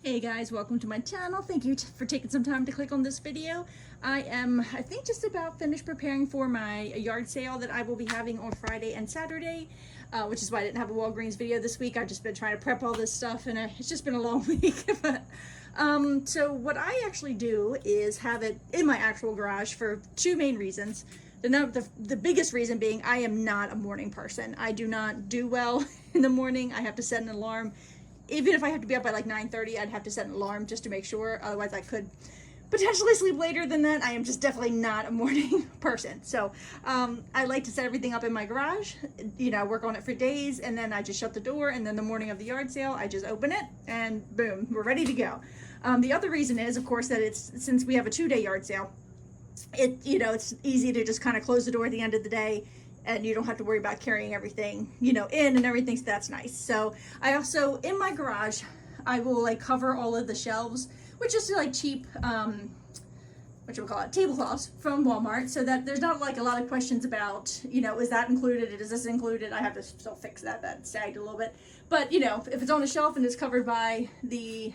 Hey guys, welcome to my channel. Thank you for taking some time to click on this video. I think just about finished preparing for my yard sale that I will be having on Friday and Saturday, which is why I didn't have a Walgreens video this week. I've just been trying to prep all this stuff and it's just been a long week. So what I actually do is have it in my actual garage for two main reasons. The biggest reason being I am not a morning person. I do not do well in the morning. I have to set an alarm. Even if I have to be up by like 9:30, I'd have to set an alarm just to make sure. Otherwise, I could potentially sleep later than that. I am just definitely not a morning person. So I like to set everything up in my garage. You know, work on it for days, and then I just shut the door. And then the morning of the yard sale, I just open it, and boom, we're ready to go. The other reason is, of course, that since we have a 2-day yard sale, it's easy to just kind of close the door at the end of the day. And you don't have to worry about carrying everything, in and everything, so that's nice. So I also, in my garage, I will like cover all of the shelves with just like cheap, tablecloths from Walmart, so that there's not like a lot of questions about, is that included, is this included? I have to still fix that sagged a little bit. But, if it's on the shelf and it's covered by the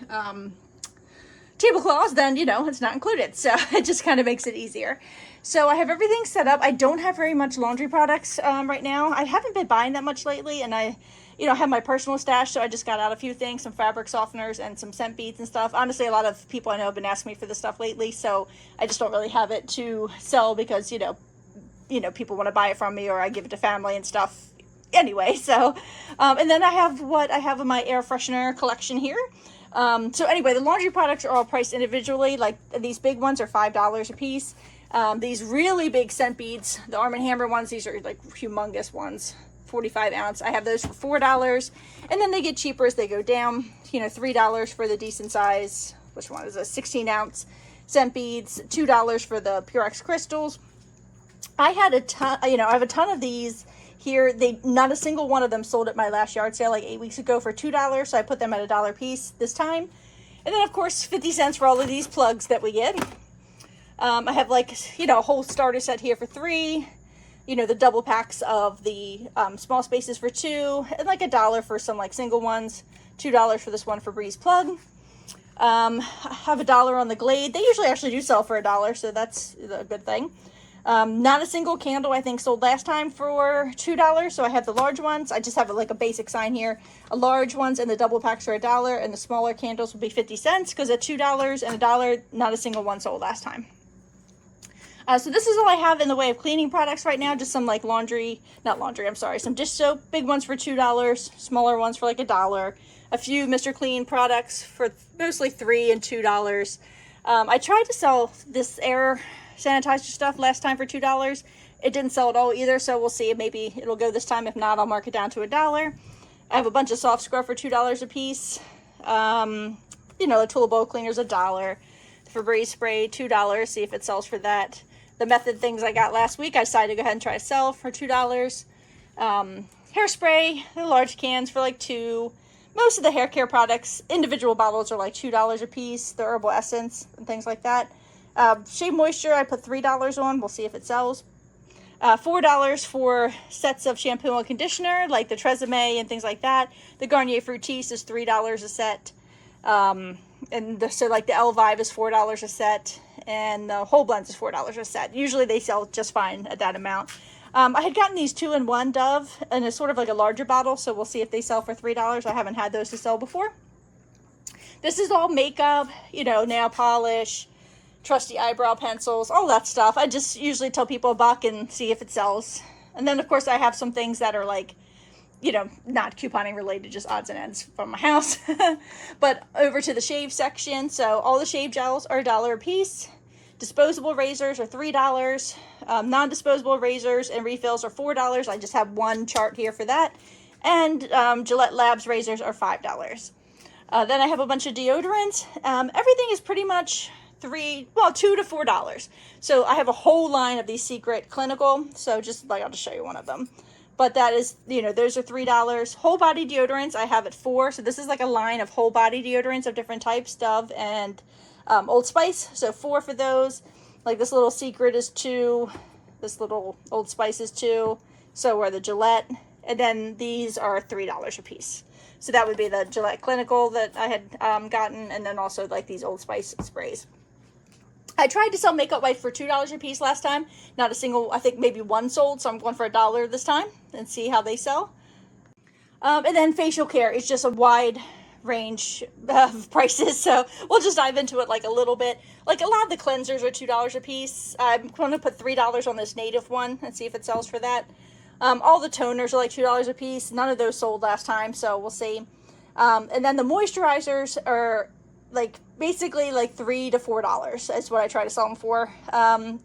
tablecloths, then it's not included, so it just kind of makes it easier. So I have everything set up. I don't have very much laundry products right now. I haven't been buying that much lately, and I have my personal stash, so I just got out a few things, some fabric softeners and some scent beads and stuff. Honestly, a lot of people I know have been asking me for this stuff lately, so I just don't really have it to sell because people want to buy it from me, or I give it to family and stuff anyway. So and then I have what I have in my air freshener collection here. So anyway, the laundry products are all priced individually. Like these big ones are $5 a piece. These really big scent beads, the Arm & Hammer ones, these are like humongous ones, 45 ounce. I have those for $4, and then they get cheaper as they go down. $3 for the decent size, which one is a 16 ounce scent beads, $2 for the Purex crystals. I had a ton, I have a ton of these here. Not a single one of them sold at my last yard sale like 8 weeks ago for $2, so I put them at $1 a piece this time. And then of course 50 cents for all of these plugs that we get. I have a whole starter set here for $3, the double packs of the small spaces for $2, and like $1 for some like single ones, $2 for this one for Breeze plug. I have $1 on the Glade. They usually actually do sell for $1, so that's a good thing. Not a single candle I think sold last time for $2, so I have the large ones. I just have like a basic sign here. A large ones and the double packs are $1, and the smaller candles will be 50 cents because at $2 and $1, not a single one sold last time. So this is all I have in the way of cleaning products right now. Just some like some dish soap, big ones for $2, smaller ones for like $1. A few Mr. Clean products for mostly $3 and $2. I tried to sell this air sanitizer stuff last time for $2. It didn't sell at all either, so we'll see. Maybe it'll go this time. If not, I'll mark it down to $1. I have a bunch of soft scrub for $2 a piece. The tool bowl cleaner's $1. The Febreze spray, $2. See if it sells for that. The Method things I got last week, I decided to go ahead and try to sell for $2. Hairspray, the large cans for like $2. Most of the hair care products, individual bottles are like $2 a piece. The herbal essence and things like that. Shea Moisture, I put $3 on. We'll see if it sells. $4 for sets of shampoo and conditioner, like the Tresemme and things like that. The Garnier Fructis is $3 a set. So like the Elvive is $4 a set, and the Whole Blends is $4 a set. Usually they sell just fine at that amount. I had gotten these 2-in-1 Dove, and it's sort of like a larger bottle, so we'll see if they sell for $3. I haven't had those to sell before. This is all makeup, nail polish, trusty eyebrow pencils, all that stuff. I just usually tell people $1 and see if it sells. And then of course I have some things that are like, not couponing related, just odds and ends from my house. But over to the shave section. So all the shave gels are $1 a piece. Disposable razors are $3. Non-disposable razors and refills are $4. I just have one chart here for that. And Gillette Labs razors are $5. Then I have a bunch of deodorants. Everything is pretty much $2 to $4. So I have a whole line of these Secret Clinical. So I'll just show you one of them. But that is, those are $3. Whole body deodorants, I have at $4. So this is like a line of whole body deodorants of different types, Dove and Old Spice. So $4 for those. Like this little Secret is $2. This little Old Spice is $2. So are the Gillette. And then these are $3 a piece. So that would be the Gillette Clinical that I had gotten, and then also like these Old Spice sprays. I tried to sell makeup wipes for $2 a piece last time. Not a single, I think maybe one sold, so I'm going for $1 this time and see how they sell. And then facial care is just a wide range of prices, so we'll just dive into it like a little bit. Like a lot of the cleansers are $2 a piece. I'm going to put $3 on this Native one and see if it sells for that. All the toners are like $2 a piece. None of those sold last time, so we'll see. And then the moisturizers are like basically like $3 to $4 is what I try to sell them for.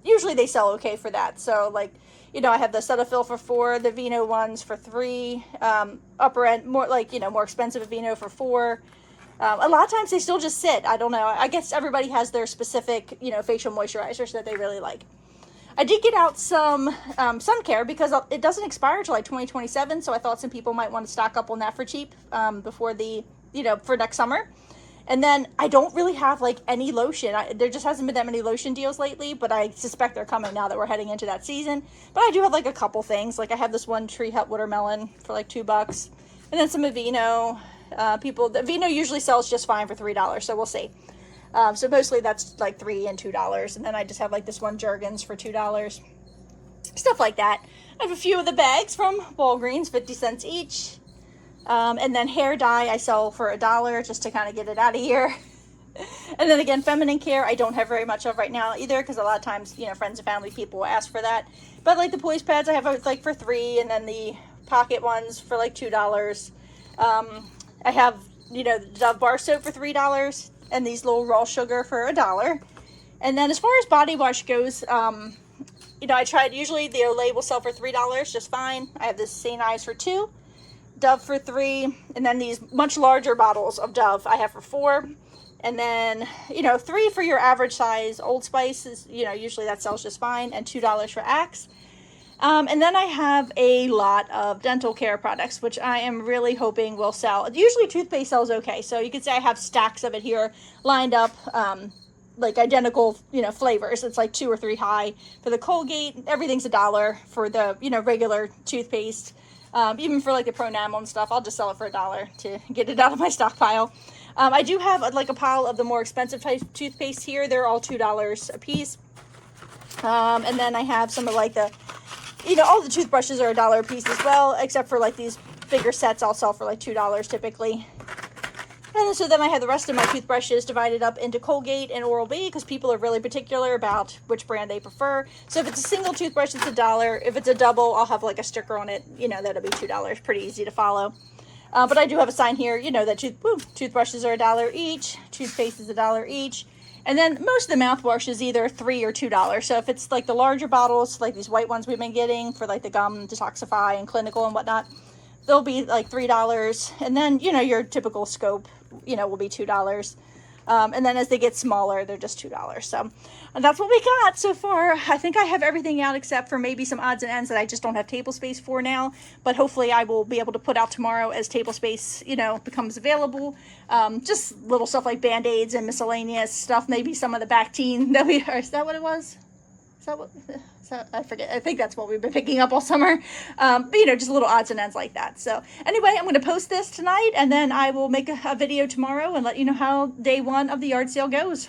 Usually they sell okay for that. So like, you know, I have the Cetaphil for $4, the Vino ones for $3, upper end, more like, you know, more expensive Vino for $4. A lot of times they still just sit. I don't know. I guess everybody has their specific, you know, facial moisturizers that they really like. I did get out some sun care because it doesn't expire until like 2027. So I thought some people might want to stock up on that for cheap before the, you know, for next summer. And then I don't really have like any lotion. There just hasn't been that many lotion deals lately, but I suspect they're coming now that we're heading into that season. But I do have like a couple things. Like I have this one Tree Hut Watermelon for like $2. And then some Aveeno. Aveeno usually sells just fine for $3, so we'll see. So mostly that's like $3 and $2. And then I just have like this one Jergens for $2. Stuff like that. I have a few of the bags from Walgreens, 50 cents each. And then hair dye I sell for $1 just to kind of get it out of here. And then again, feminine care I don't have very much of right now either, because a lot of times, you know, friends and family people will ask for that. But like the poise pads I have like for $3, and then the pocket ones for like $2. I have, you know, the Dove bar soap for $3, and these little raw sugar for $1. And then as far as body wash goes, you know, I tried, usually the Olay will sell for $3 just fine. I have this St. Ives for $2. Dove for $3, and then these much larger bottles of Dove I have for $4, and then, you know, $3 for your average size Old Spice is, you know, usually that sells just fine, and $2 for Axe. And then I have a lot of dental care products, which I am really hoping will sell. Usually toothpaste sells okay, so you could say I have stacks of it here lined up, like identical, you know, flavors. It's like 2 or 3 high. For the Colgate, everything's $1. For the, you know, regular toothpaste, even for like the Pronamel and stuff, I'll just sell it for $1 to get it out of my stockpile. I do have like a pile of the more expensive type toothpaste here. They're all $2 a piece. And then I have some of like the, you know, all the toothbrushes are $1 a piece as well, except for like these bigger sets I'll sell for like $2 typically. And so then I have the rest of my toothbrushes divided up into Colgate and Oral-B, because people are really particular about which brand they prefer. So if it's a single toothbrush, it's $1. If it's a double, I'll have like a sticker on it. You know, that'll be $2. Pretty easy to follow. But I do have a sign here, you know, that toothbrushes are $1 each. Toothpaste is $1 each. And then most of the mouthwash is either $3 or $2. So if it's like the larger bottles, like these white ones we've been getting for like the gum, Detoxify, and Clinical and whatnot, they'll be like $3. And then, you know, your typical scope, you know, will be $2. And then as they get smaller, they're just $2. So and that's what we got so far. I think I have everything out except for maybe some odds and ends that I just don't have table space for now. But hopefully I will be able to put out tomorrow as table space, you know, becomes available. Just little stuff like Band-Aids and miscellaneous stuff. Maybe some of the Bactine that we are. Is that what it was? Is that what? I forget. I think that's what we've been picking up all summer. But, you know, just little odds and ends like that. So anyway, I'm going to post this tonight, and then I will make a video tomorrow and let you know how day 1 of the yard sale goes.